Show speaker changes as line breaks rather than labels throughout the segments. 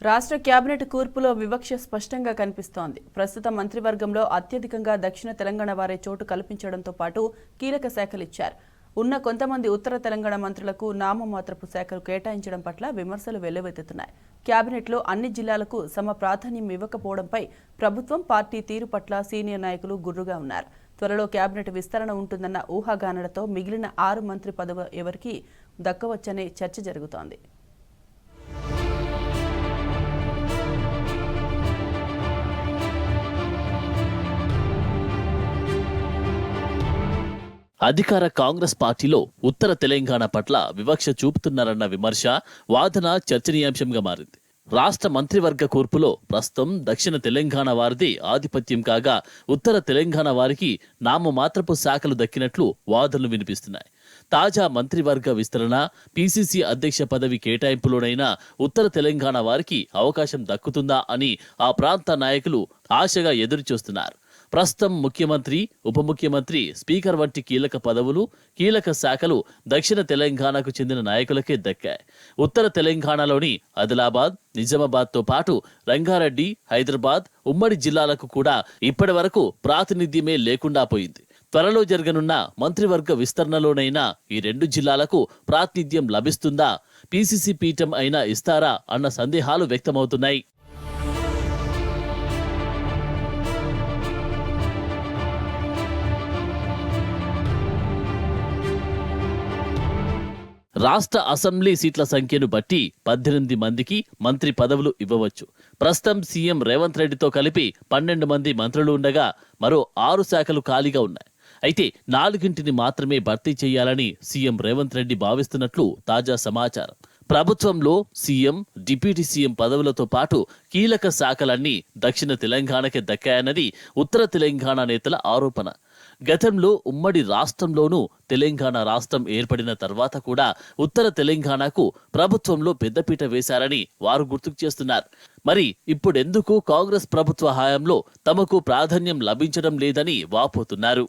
రాష్ట్ర కేబినెట్ కూర్పులో వివక్ష స్పష్టంగా కనిపిస్తోంది. ప్రస్తుత మంత్రివర్గంలో అత్యధికంగా దక్షిణ తెలంగాణ వారే చోటు కల్పించడంతో పాటు కీలక శాఖలు ఇచ్చారు. ఉన్న కొంతమంది ఉత్తర తెలంగాణ మంత్రులకు నామమాత్రపు శాఖలు కేటాయించడం పట్ల విమర్శలు వెల్లువెత్తుతున్నాయి. కేబినెట్లో అన్ని జిల్లాలకు సమ ప్రాధాన్యం ఇవ్వకపోవడంపై ప్రభుత్వం పార్టీ తీరు పట్ల సీనియర్ నాయకులు గుర్రుగా ఉన్నారు. త్వరలో కేబినెట్ విస్తరణ ఉంటుందన్న ఊహాగానాలతో మిగిలిన 6 మంత్రి పదవి ఎవరికి దక్కవచ్చనే చర్చ జరుగుతోంది.
అధికార కాంగ్రెస్ పార్టీలో ఉత్తర తెలంగాణ పట్ల వివక్ష చూపుతున్నారన్న విమర్శ, వాదన చర్చనీయాంశంగా మారింది. రాష్ట్ర మంత్రివర్గ కూర్పులో ప్రస్తుతం దక్షిణ తెలంగాణ వారిది ఆధిపత్యం కాగా ఉత్తర తెలంగాణ వారికి నామమాత్రపు శాఖలు దక్కినట్లు వాదనలు వినిపిస్తున్నాయి. తాజా మంత్రివర్గ విస్తరణ, పీసీసీ అధ్యక్ష పదవి కేటాయింపులోనైనా ఉత్తర తెలంగాణ వారికి అవకాశం దక్కుతుందా అని ఆ ప్రాంత నాయకులు ఆశగా ఎదురుచూస్తున్నారు. ప్రస్తుతం ముఖ్యమంత్రి, ఉప ముఖ్యమంత్రి, స్పీకర్ వంటి కీలక పదవులు, కీలక శాఖలు దక్షిణ తెలంగాణకు చెందిన నాయకులకే దక్కాయి. ఉత్తర తెలంగాణలోని ఆదిలాబాద్, నిజామాబాద్తో పాటు రంగారెడ్డి, హైదరాబాద్, ఉమ్మడి జిల్లాలకు కూడా ఇప్పటి వరకు ప్రాతినిధ్యమే లేకుండా పోయింది. త్వరలో జరగనున్న మంత్రివర్గ విస్తరణలోనైనా ఈ 2 జిల్లాలకు ప్రాతినిధ్యం లభిస్తుందా, పీసీసీ పీఠం అయినా ఇస్తారా అన్న సందేహాలు వ్యక్తమవుతున్నాయి. రాష్ట్ర అసెంబ్లీ సీట్ల సంఖ్యను బట్టి 18 మందికి మంత్రి పదవులు ఇవ్వవచ్చు. ప్రస్తుతం సీఎం రేవంత్ రెడ్డితో కలిపి 12 మంది మంత్రులు ఉండగా మరో 6 శాఖలు ఖాళీగా ఉన్నాయి. అయితే 4ని మాత్రమే భర్తీ చేయాలని సీఎం రేవంత్ రెడ్డి భావిస్తున్నట్లు తాజా సమాచారం. ప్రభుత్వంలో సీఎం, డిప్యూటీ సీఎం పదవులతో పాటు కీలక శాఖలన్నీ దక్షిణ తెలంగాణకే దక్కాయన్నది ఉత్తర తెలంగాణ నేతల ఆరోపణ. గతంలో ఉమ్మడి రాష్ట్రంలోనూ తెలంగాణ రాష్ట్రం ఏర్పడిన తర్వాత కూడా ఉత్తర తెలంగాణకు ప్రభుత్వంలో పెద్దపీట వేశారని వారు గుర్తుకు చేస్తున్నారు. మరి ఇప్పుడెందుకు కాంగ్రెస్ ప్రభుత్వ హయాంలో తమకు ప్రాధాన్యం లభించడం లేదని వాపోతున్నారు.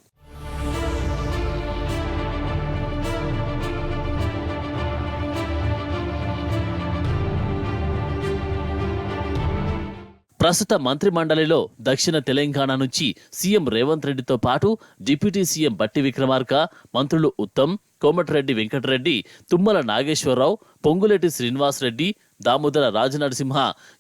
ప్రస్తుత మంత్రిమండలిలో దక్షిణ తెలంగాణ నుంచి సీఎం రేవంత్ రెడ్డితో పాటు డిప్యూటీ సీఎం బట్టి విక్రమార్క, మంత్రులు ఉత్తమ్, కోమటిరెడ్డి వెంకటరెడ్డి, తుమ్మల నాగేశ్వరరావు, పొంగులేటి శ్రీనివాసరెడ్డి, దామోదర రాజనరసింహ,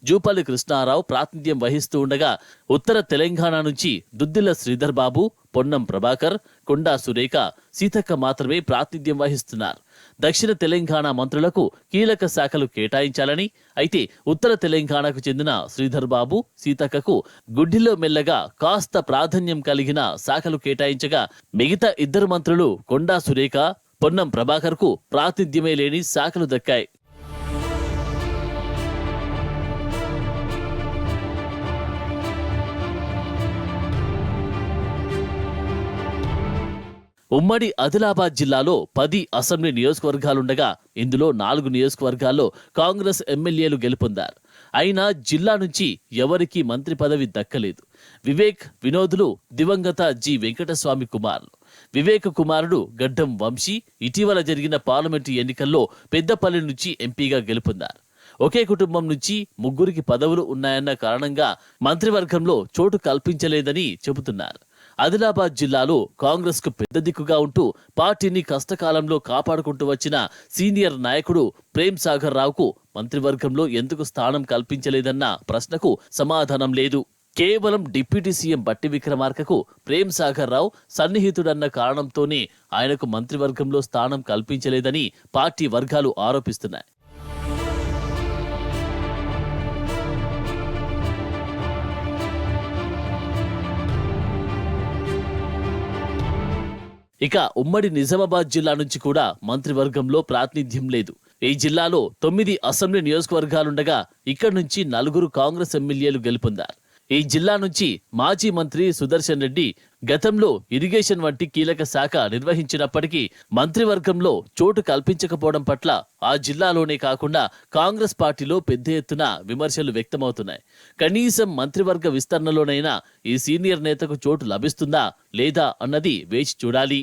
జూపల్లి కృష్ణారావు ప్రాతినిధ్యం వహిస్తూ ఉండగా ఉత్తర తెలంగాణ నుంచి దుద్దిల్ల శ్రీధర్ బాబు, పొన్నం ప్రభాకర్, కొండా సురేఖ, సీతక్క మాత్రమే ప్రాతినిధ్యం వహిస్తున్నారు. దక్షిణ తెలంగాణ మంత్రులకు కీలక శాఖలు కేటాయించాలని, అయితే ఉత్తర తెలంగాణకు చెందిన శ్రీధర్ బాబు, సీతక్కకు గుడ్డిలో మెల్లగా కాస్త ప్రాధాన్యం కలిగిన శాఖలు కేటాయించగా మిగతా 2 మంత్రులు కొండా సురేఖ, పొన్నం ప్రభాకర్ కు ప్రాతినిధ్యమే లేని శాఖలు దక్కాయి. ఉమ్మడి ఆదిలాబాద్ జిల్లాలో 10 అసెంబ్లీ నియోజకవర్గాలుండగా ఇందులో 4 నియోజకవర్గాల్లో కాంగ్రెస్ ఎమ్మెల్యేలు గెలుపొందారు. అయినా జిల్లా నుంచి ఎవరికీ మంత్రి పదవి దక్కలేదు. వివేక్, వినోదులు దివంగత జి వెంకటస్వామి కుమారులు. వివేక్ కుమారుడు గడ్డం వంశీ ఇటీవల జరిగిన పార్లమెంటు ఎన్నికల్లో పెద్దపల్లి నుంచి ఎంపీగా గెలుపొందారు. ఒకే కుటుంబం నుంచి 3కి పదవులు ఉన్నాయన్న కారణంగా మంత్రివర్గంలో చోటు కల్పించలేదని చెబుతున్నారు. ఆదిలాబాద్ జిల్లాలో కాంగ్రెస్ కు పెద్ద దిక్కుగా ఉంటూ పార్టీని కష్టకాలంలో కాపాడుకుంటూ వచ్చిన సీనియర్ నాయకుడు ప్రేమ్ సాగర్ రావుకు మంత్రివర్గంలో ఎందుకు స్థానం కల్పించలేదన్న ప్రశ్నకు సమాధానం లేదు. కేవలం డిప్యూటీ సీఎం బట్టి విక్రమార్కకు ప్రేమ్ సాగర్ రావు సన్నిహితుడన్న కారణంతోనే ఆయనకు మంత్రివర్గంలో స్థానం కల్పించలేదని పార్టీ వర్గాలు ఆరోపిస్తున్నాయి. ఇక ఉమ్మడి నిజామాబాద్ జిల్లా నుంచి కూడా మంత్రివర్గంలో ప్రాతినిధ్యం లేదు. ఈ జిల్లాలో 9 అసెంబ్లీ నియోజకవర్గాలుండగా ఇక్కడి నుంచి 4 కాంగ్రెస్ ఎమ్మెల్యేలు గెలుపొందారు. ఈ జిల్లా నుంచి మాజీ మంత్రి సుదర్శన్ రెడ్డి గతంలో ఇరిగేషన్ వంటి కీలక శాఖ నిర్వహించినప్పటికీ మంత్రివర్గంలో చోటు కల్పించకపోవడం పట్ల ఆ జిల్లాలోనే కాకుండా కాంగ్రెస్ పార్టీలో పెద్ద ఎత్తున విమర్శలు వ్యక్తమవుతున్నాయి. కనీసం మంత్రివర్గ విస్తరణలోనైనా ఈ సీనియర్ నేతకు చోటు లభిస్తుందా లేదా అన్నది వేచి చూడాలి.